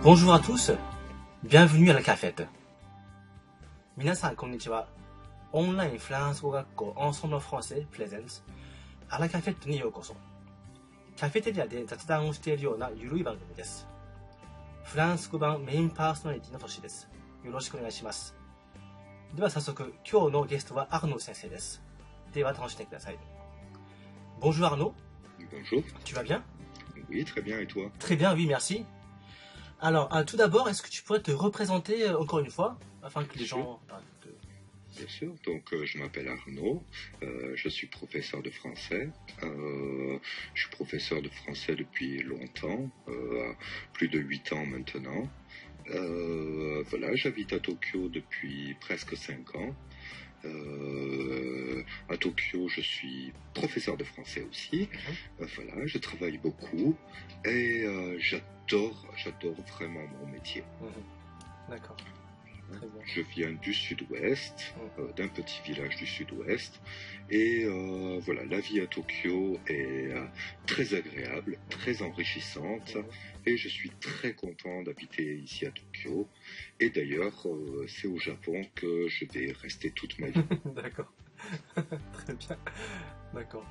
Bonjour à tous, bienvenue à la cafette. 皆さんこんにちは。オンラインフランス語学校エンソンブルフランセプレゼンツアラカフェットにようこそ。カフェテリアで雑談をしているようなゆるい番組です。フランス語版メインパーソナリティのトシです。よろしくお願いします。では早速、今日のゲストはアルノ先生です。では楽しんでください。Bonjour Arnaud. Bonjour. Tu vas bien? Oui, très bien, et toi? Très bien, oui, merci. Alors, tout d'abord, est-ce que tu pourrais te représenter encore une fois, afin que les gens... Bien sûr, donc je m'appelle Arnaud, je suis professeur de français. Je suis professeur de français depuis longtemps, plus de 8 ans maintenant. Voilà, j'habite à Tokyo depuis presque 5 ans. À Tokyo, je suis professeur de français aussi. Voilà, je travaille beaucoup et j'adore vraiment mon métier. D'accord. Je viens du sud-ouest, d'un petit village du sud-ouest, et voilà, la vie à Tokyo est très agréable, très enrichissante, et je suis très content d'habiter ici à Tokyo. Et d'ailleurs, c'est au Japon que je vais rester toute ma vie. D'accord, très bien, d'accord.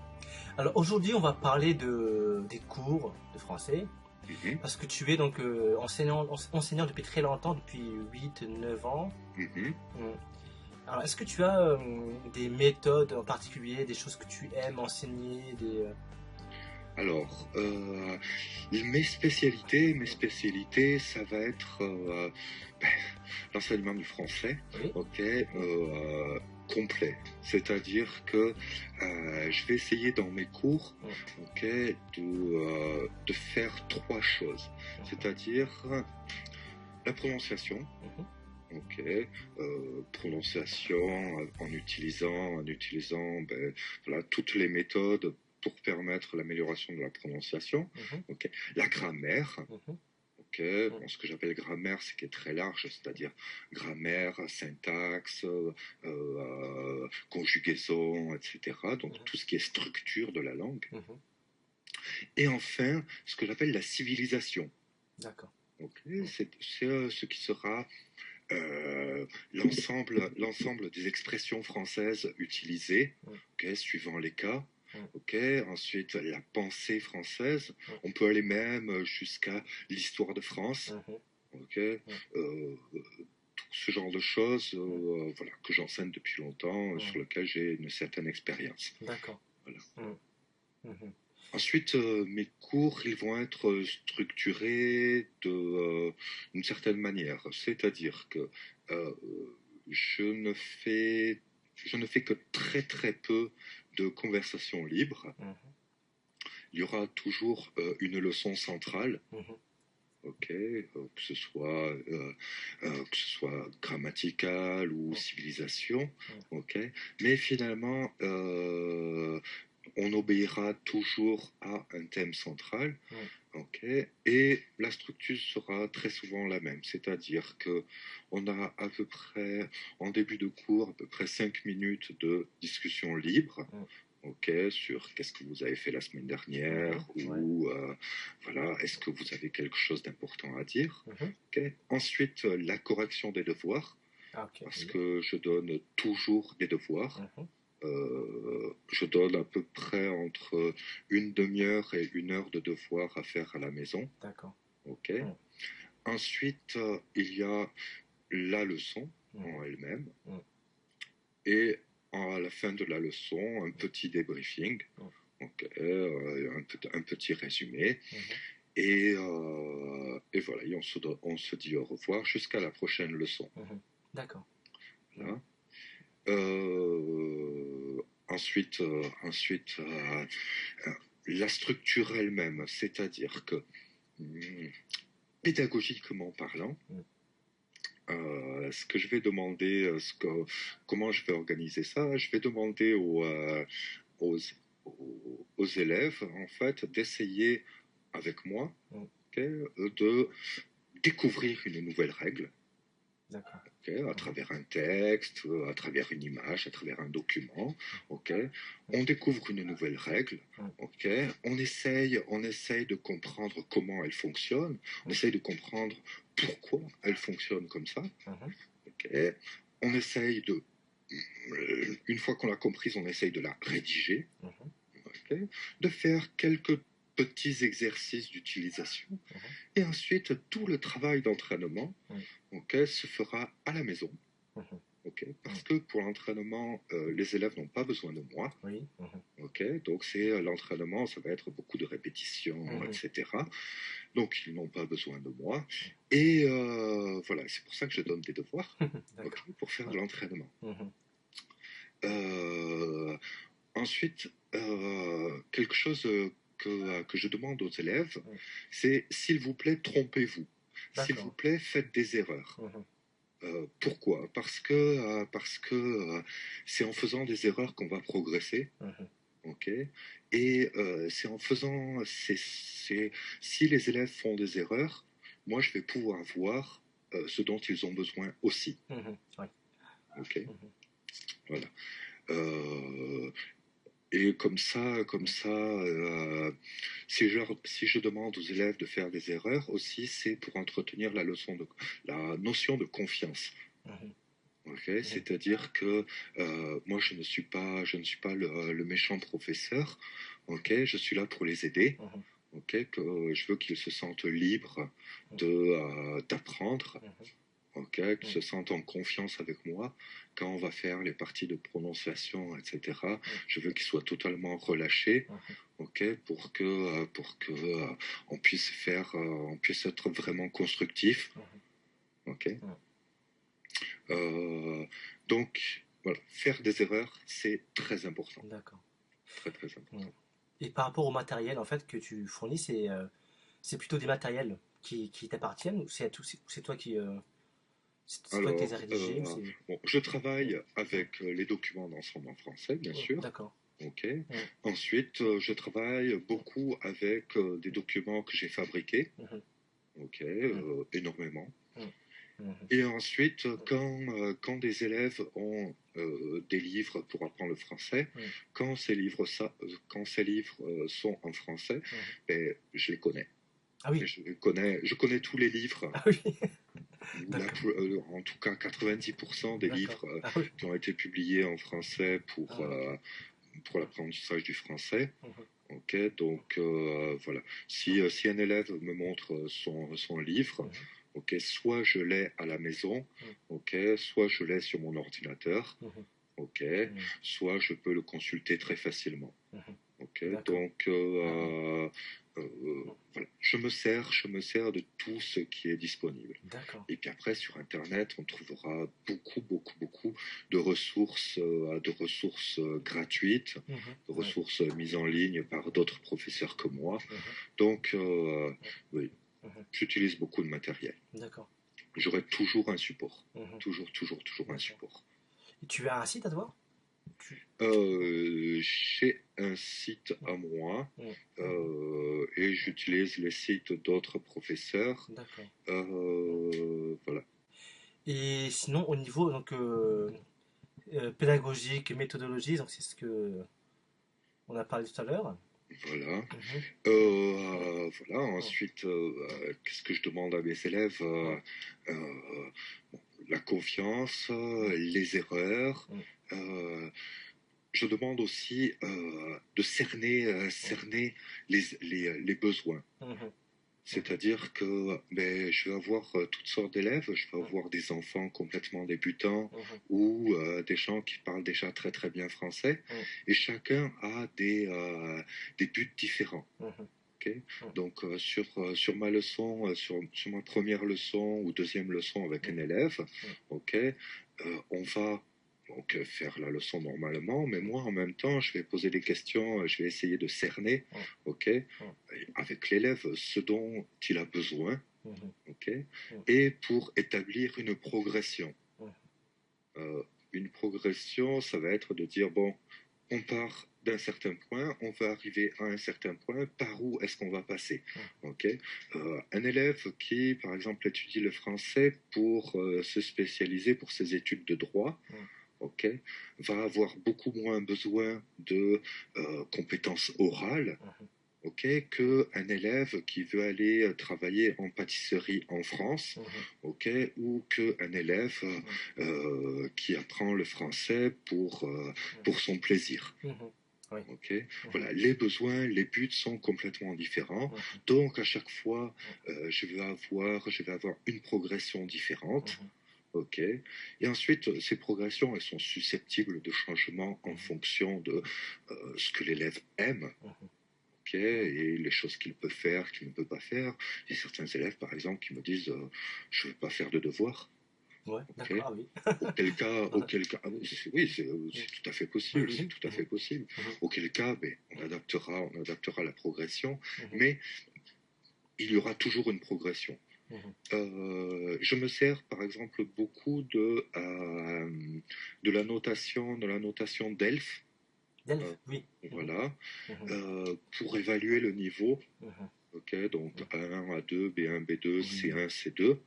Alors aujourd'hui, on va parler des cours de français. Parce que tu es donc enseignant depuis très longtemps, depuis 8-9 ans. Alors, est-ce que tu as des méthodes en particulier, des choses que tu aimes enseigner Alors, mes spécialités, ça va être l'enseignement du français, oui. Complet. C'est-à-dire que je vais essayer dans mes cours de faire 3 choses. C'est-à-dire la prononciation, prononciation en utilisant voilà, toutes les méthodes pour permettre l'amélioration de la prononciation. La grammaire. Bon, ce que j'appelle grammaire, c'est qui est très large, c'est-à-dire grammaire, syntaxe, conjugaison, etc. Donc tout ce qui est structure de la langue. Et enfin, ce que j'appelle la civilisation. D'accord. C'est ce qui sera l'ensemble des expressions françaises utilisées, suivant les cas. Ensuite, la pensée française. On peut aller même jusqu'à l'histoire de France. Tout ce genre de choses voilà, que j'enseigne depuis longtemps, sur lequel j'ai une certaine expérience. D'accord. Voilà. Ensuite, mes cours, ils vont être structurés d'une certaine manière. C'est-à-dire que je ne fais que très très peu de conversation libre. Il y aura toujours une leçon centrale, que ce soit grammatical ou civilisation, mais finalement on obéira toujours à un thème central, et la structure sera très souvent la même, c'est-à-dire que on a à peu près, en début de cours, à peu près 5 minutes de discussion libre, sur qu'est-ce que vous avez fait la semaine dernière, ou voilà, est-ce que vous avez quelque chose d'important à dire. Ensuite, la correction des devoirs, parce que je donne toujours des devoirs. Je donne à peu près entre une demi-heure et 1 heure de devoirs à faire à la maison. D'accord. Ensuite, il y a la leçon en elle-même. Et à la fin de la leçon, un petit débriefing, un petit résumé. Et voilà, et on se dit au revoir jusqu'à la prochaine leçon. D'accord. Voilà. Ensuite, la structure elle-même, c'est-à-dire que pédagogiquement parlant, ce que je vais demander, comment je vais organiser ça, je vais demander aux élèves, en fait, d'essayer avec moi de découvrir une nouvelle règle. D'accord. À travers un texte, à travers une image, à travers un document. On découvre une nouvelle règle. On essaye de comprendre comment elle fonctionne. On essaye de comprendre pourquoi elle fonctionne comme ça. On essaye de, une fois qu'on l'a comprise, on essaye de la rédiger. De faire quelques petits exercices d'utilisation. Et ensuite, tout le travail d'entraînement se fera à la maison. Parce que pour l'entraînement, les élèves n'ont pas besoin de moi. Donc c'est l'entraînement, ça va être beaucoup de répétitions, etc. Donc ils n'ont pas besoin de moi. Et voilà, c'est pour ça que je donne des devoirs pour faire de l'entraînement. Ensuite, quelque chose que je demande aux élèves, c'est s'il vous plaît, trompez-vous. S'il vous plaît, faites des erreurs. Pourquoi ? Parce que c'est en faisant des erreurs qu'on va progresser. Et c'est en faisant... si les élèves font des erreurs, moi, je vais pouvoir voir ce dont ils ont besoin aussi. Voilà. Et comme ça, si je demande aux élèves de faire des erreurs aussi, c'est pour entretenir la notion de confiance. C'est-à-dire que moi, je ne suis pas le méchant professeur. Je suis là pour les aider. Que je veux qu'ils se sentent libres d'apprendre. Qu'ils se sentent en confiance avec moi quand on va faire les parties de prononciation, etc. Je veux qu'ils soient totalement relâchés, pour que on puisse être vraiment constructif. Donc voilà, faire des erreurs, c'est très important. D'accord. Très très important. Et par rapport au matériel en fait que tu fournis, c'est plutôt des matériels qui t'appartiennent ou c'est toi qui Alors, les as rédigés je travaille avec les documents d'ensemble en français, bien sûr. D'accord. Ensuite, je travaille beaucoup avec des documents que j'ai fabriqués. Énormément. Et ensuite, quand des élèves ont des livres pour apprendre le français, quand ces livres sont en français, je les connais. Ah oui. Je connais tous les livres. Ah oui. En tout cas 90% des livres qui ont été publiés en français pour l'apprentissage du français. Donc voilà. Si un élève me montre son livre, soit je l'ai à la maison, soit je l'ai sur mon ordinateur, soit je peux le consulter très facilement. Donc voilà. Je me sers de tout ce qui est disponible. Et puis après, sur Internet, on trouvera beaucoup de ressources, gratuites, de ressources mises en ligne par d'autres professeurs que moi. Donc, oui, j'utilise beaucoup de matériel. J'aurai toujours un support. Toujours un support. Et tu as un site à toi ? J'ai un site à moi et j'utilise les sites d'autres professeurs. Voilà. Et sinon, au niveau pédagogique, méthodologie, donc c'est ce que on a parlé tout à l'heure. Voilà. Voilà. Ensuite, qu'est-ce que je demande à mes élèves ? La confiance, les erreurs. Je demande aussi de cerner les besoins. C'est-à-dire que je vais avoir toutes sortes d'élèves. Je vais avoir des enfants complètement débutants ou des gens qui parlent déjà très très bien français. Et chacun a des buts différents. Donc sur ma leçon, sur ma première leçon ou deuxième leçon avec un élève, on va faire la leçon normalement, mais moi en même temps je vais poser des questions, je vais essayer de cerner avec l'élève ce dont il a besoin, et pour établir une progression. Une progression, ça va être de dire bon, on part d'un certain point, on va arriver à un certain point, par où est-ce qu'on va passer? Ok. Un élève qui, par exemple, étudie le français pour se spécialiser pour ses études de droit, ok, va avoir beaucoup moins besoin de compétences orales, ok, qu'un élève qui veut aller travailler en pâtisserie en France, ok, ou qu'un élève qui apprend le français pour son plaisir. Oui. Okay. Voilà, les besoins, les buts sont complètement différents. Donc, à chaque fois, je vais avoir une progression différente. Ok. Et ensuite, ces progressions, elles sont susceptibles de changement en fonction de ce que l'élève aime. Ok. Et les choses qu'il peut faire, qu'il ne peut pas faire. Il y a certains élèves, par exemple, qui me disent je ne veux pas faire de devoirs. Ouais, okay. d'accord, oui. Auquel cas, oui, c'est tout à fait possible, c'est tout à fait possible. Auquel cas, on adaptera la progression, mais il y aura toujours une progression. Je me sers, par exemple, beaucoup de la notation DELF. DELF, oui. Voilà, pour évaluer le niveau. Ok, donc A1, A2, B1, B2, C1, C2,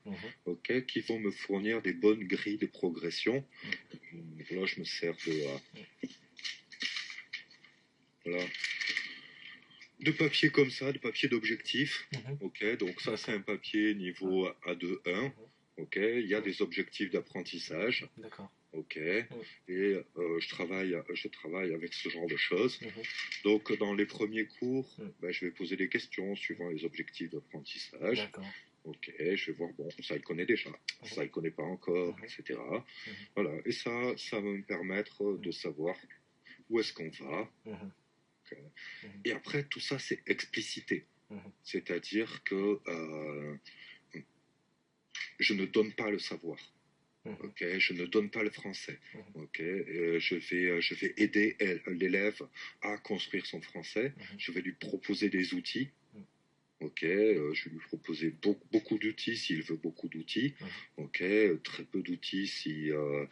ok, qui vont me fournir des bonnes grilles de progression. Là, je me sers de papier comme ça, de papier d'objectif. Ok, donc ça, c'est un papier niveau A2, 1. Ok, il y a des objectifs d'apprentissage. D'accord. Ok, et je travaille avec ce genre de choses. Donc, dans les premiers cours, je vais poser des questions suivant les objectifs d'apprentissage. D'accord. Ok, je vais voir, bon, ça il connaît déjà, ça il connaît pas encore, etc. Voilà, et ça va me permettre de savoir où est-ce qu'on va. Okay. Et après, tout ça, c'est explicité. C'est-à-dire que je ne donne pas le savoir. Ok, je ne donne pas le français. Ok, je vais aider l'élève à construire son français. Je vais lui proposer des outils. Ok, je vais lui proposer beaucoup d'outils s'il veut beaucoup d'outils. Ok, très peu d'outils s'il en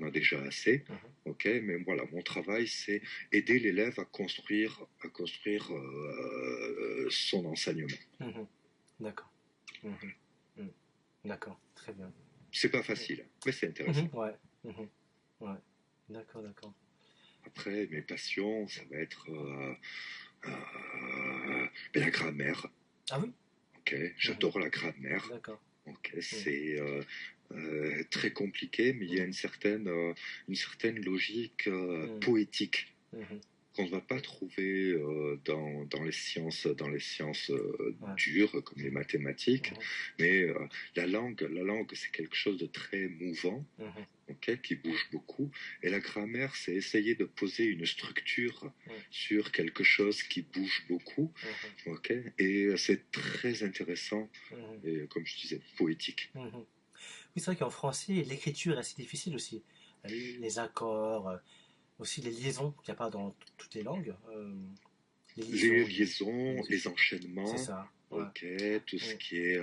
a déjà assez. Ok, mais voilà, mon travail c'est aider l'élève à construire son enseignement. D'accord. D'accord, très bien. C'est pas facile, mais c'est intéressant. Ouais. Ouais. D'accord. Après, mes passions, ça va être la grammaire. Ah oui? Ok, j'adore la grammaire. D'accord. Ok, c'est très compliqué, mais il y a une certaine logique poétique qu'on ne va pas trouver dans les sciences dures comme les mathématiques. Mais la langue, c'est quelque chose de très mouvant. Okay, qui bouge beaucoup. Et la grammaire, c'est essayer de poser une structure sur quelque chose qui bouge beaucoup. Okay, et c'est très intéressant et, comme je disais, poétique. Oui, c'est vrai qu'en français, l'écriture est assez difficile aussi. Les accords, aussi les liaisons qu'il n'y a pas dans toutes les langues. Les liaisons, les enchaînements. C'est ça. Ok, tout ce qui est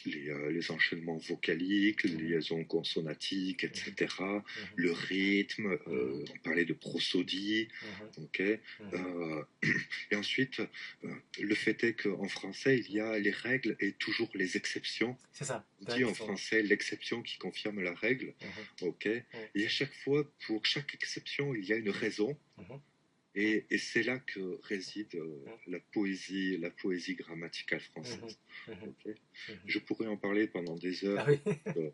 les enchaînements vocaliques, les liaisons consonatiques, etc. Le rythme, on parlait de prosodie. Ok, et ensuite, le fait est qu'en français, il y a les règles et toujours les exceptions. C'est ça. On dit en français l'exception qui confirme la règle. Ok, et à chaque fois, pour chaque exception, il y a une raison. Et c'est là que réside la poésie grammaticale française. Okay. Je pourrais en parler pendant des heures. Ah oui.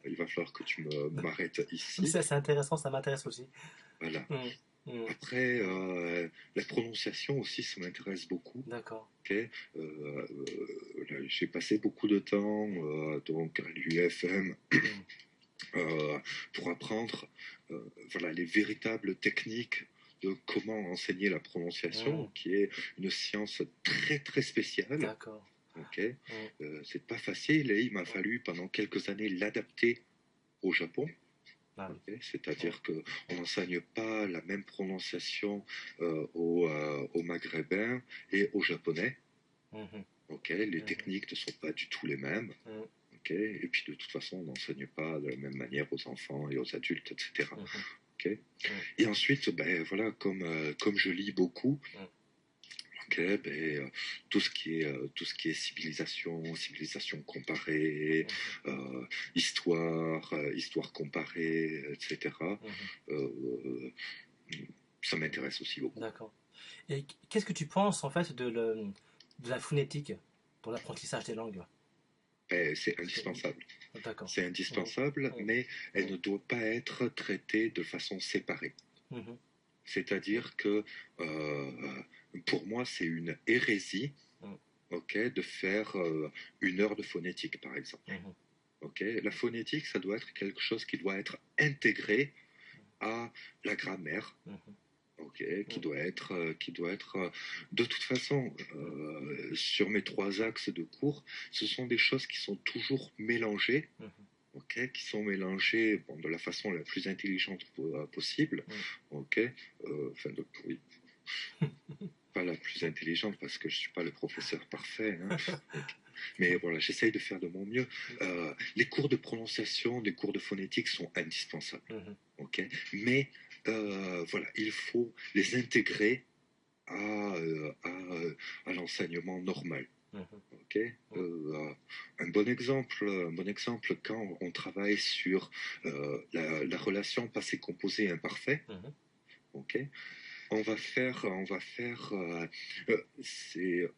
Il va falloir que tu m'arrêtes ici. Ça, c'est intéressant, ça m'intéresse aussi. Voilà. Après, la prononciation aussi, ça m'intéresse beaucoup. D'accord. Okay. J'ai passé beaucoup de temps donc à l'UFM pour apprendre les véritables techniques de comment enseigner la prononciation, qui est une science très très spéciale. D'accord. Ok, c'est pas facile et il m'a fallu pendant quelques années l'adapter au Japon. Okay, c'est-à-dire qu'on n'enseigne pas la même prononciation aux Maghrébins et aux Japonais. Ok, les techniques ne sont pas du tout les mêmes. Okay, et puis de toute façon, on n'enseigne pas de la même manière aux enfants et aux adultes, etc. Ok. Et ensuite, ben voilà, comme je lis beaucoup, ok, ben tout ce qui est civilisation comparée, histoire comparée, etc. Ça m'intéresse aussi beaucoup. D'accord. Et qu'est-ce que tu penses en fait de la phonétique pour l'apprentissage des langues? Ben, c'est indispensable. D'accord. C'est indispensable, mais elle ne doit pas être traitée de façon séparée. C'est-à-dire que pour moi, c'est une hérésie, ok, de faire 1 heure de phonétique, par exemple. Ok, la phonétique, ça doit être quelque chose qui doit être intégré à la grammaire. Ok, qui doit être de toute façon, sur mes 3 axes de cours, ce sont des choses qui sont toujours mélangées, ok, qui sont mélangées de la façon la plus intelligente possible, ok, oui, pas la plus intelligente parce que je suis pas le professeur parfait, hein, okay. Mais voilà, j'essaye de faire de mon mieux. Les cours de prononciation, les cours de phonétique sont indispensables, ok, mais voilà, il faut les intégrer à l'enseignement normal. Ok. Un bon exemple quand on travaille sur la relation passé composé imparfait. Ok. On va faire c'est,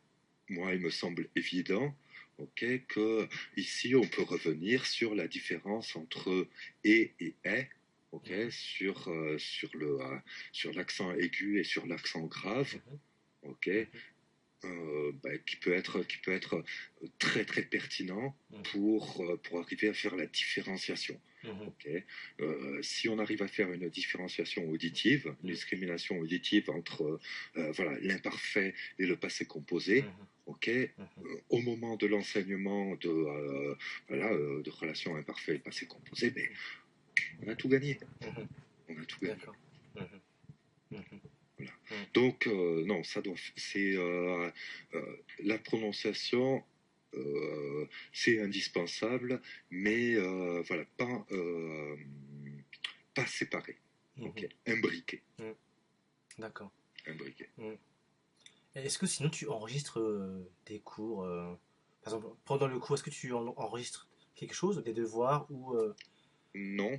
moi il me semble évident, ok, que ici on peut revenir sur la différence entre et est. Ok, sur l'accent aigu et sur l'accent grave, ok, qui peut être très très pertinent pour arriver à faire la différenciation. Okay. Si on arrive à faire une différenciation auditive, une discrimination auditive entre voilà, l'imparfait et le passé composé, ok, au moment de l'enseignement de relations imparfaites et passé composé, ben, on a tout gagné. On a tout gagné. Voilà. Donc, non, la prononciation, c'est indispensable, mais voilà, pas séparé. Ok, imbriqué. D'accord. Imbriqué. Est-ce que sinon tu enregistres des cours, par exemple, pendant le cours, est-ce que tu enregistres quelque chose, des devoirs ou Non.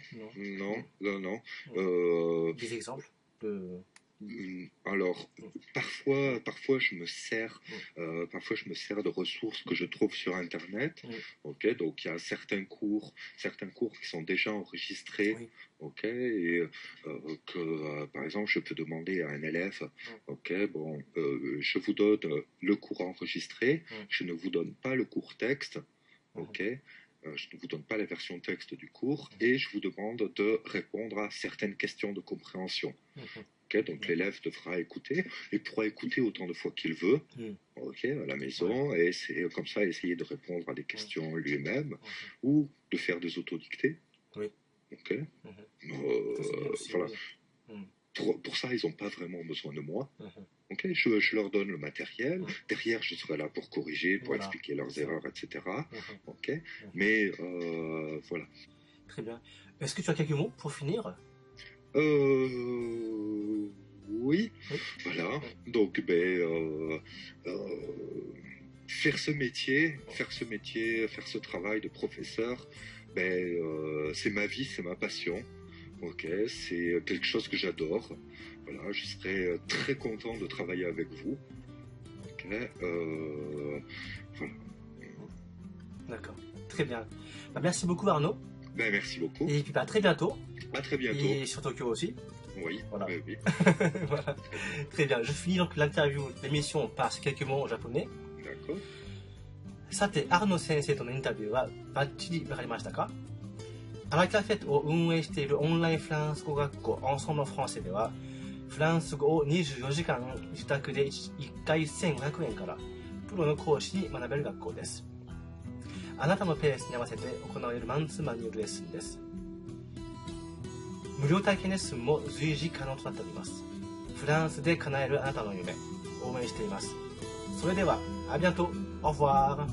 Des exemples alors, parfois je me sers de ressources que je trouve sur Internet. Ok, donc il y a certains cours qui sont déjà enregistrés. Ok, et que par exemple je peux demander à un élève, ok, bon, je vous donne le cours enregistré, je ne vous donne pas le cours texte. Ok. Je ne vous donne pas la version texte du cours et je vous demande de répondre à certaines questions de compréhension. Okay, donc l'élève devra écouter et pourra écouter autant de fois qu'il veut, ok, à la maison, et c'est comme ça essayer de répondre à des questions lui-même ou de faire des autodictées. Ok. Voilà. Pour ça, ils n'ont pas vraiment besoin de moi. Ok, je leur donne le matériel. Derrière, je serai là pour corriger, pour expliquer leurs erreurs, etc. Ok, mais voilà. Très bien. Est-ce que tu as quelques mots pour finir? Oui. Voilà. Donc, faire ce métier, faire ce travail de professeur, c'est ma vie, c'est ma passion. Ok, c'est quelque chose que j'adore. Voilà, je serais très content de travailler avec vous. Ok, voilà. D'accord, très bien. Merci beaucoup Arnaud. Merci beaucoup. Et puis à très bientôt. À très bientôt. Et sur Tokyo aussi. Oui, voilà. Oui. Voilà. Très bien, je finis donc l'interview, l'émission par ces quelques mots en japonais. D'accord. さて、アルノ先生とのインタビューはバッチリわかりましたか？アラカフェットを運営しているオンラインフランス語学校アンソンブルフランセでは、フランス語を24時間自宅で1回1500円からプロの講師に学べる学校です。あなたのペースに合わせて行われるマンツーマンによるレッスンです。無料体験レッスンも随時可能となっております。フランスで叶えるあなたの夢、応援しています。それでは、à bientôt. Au revoir.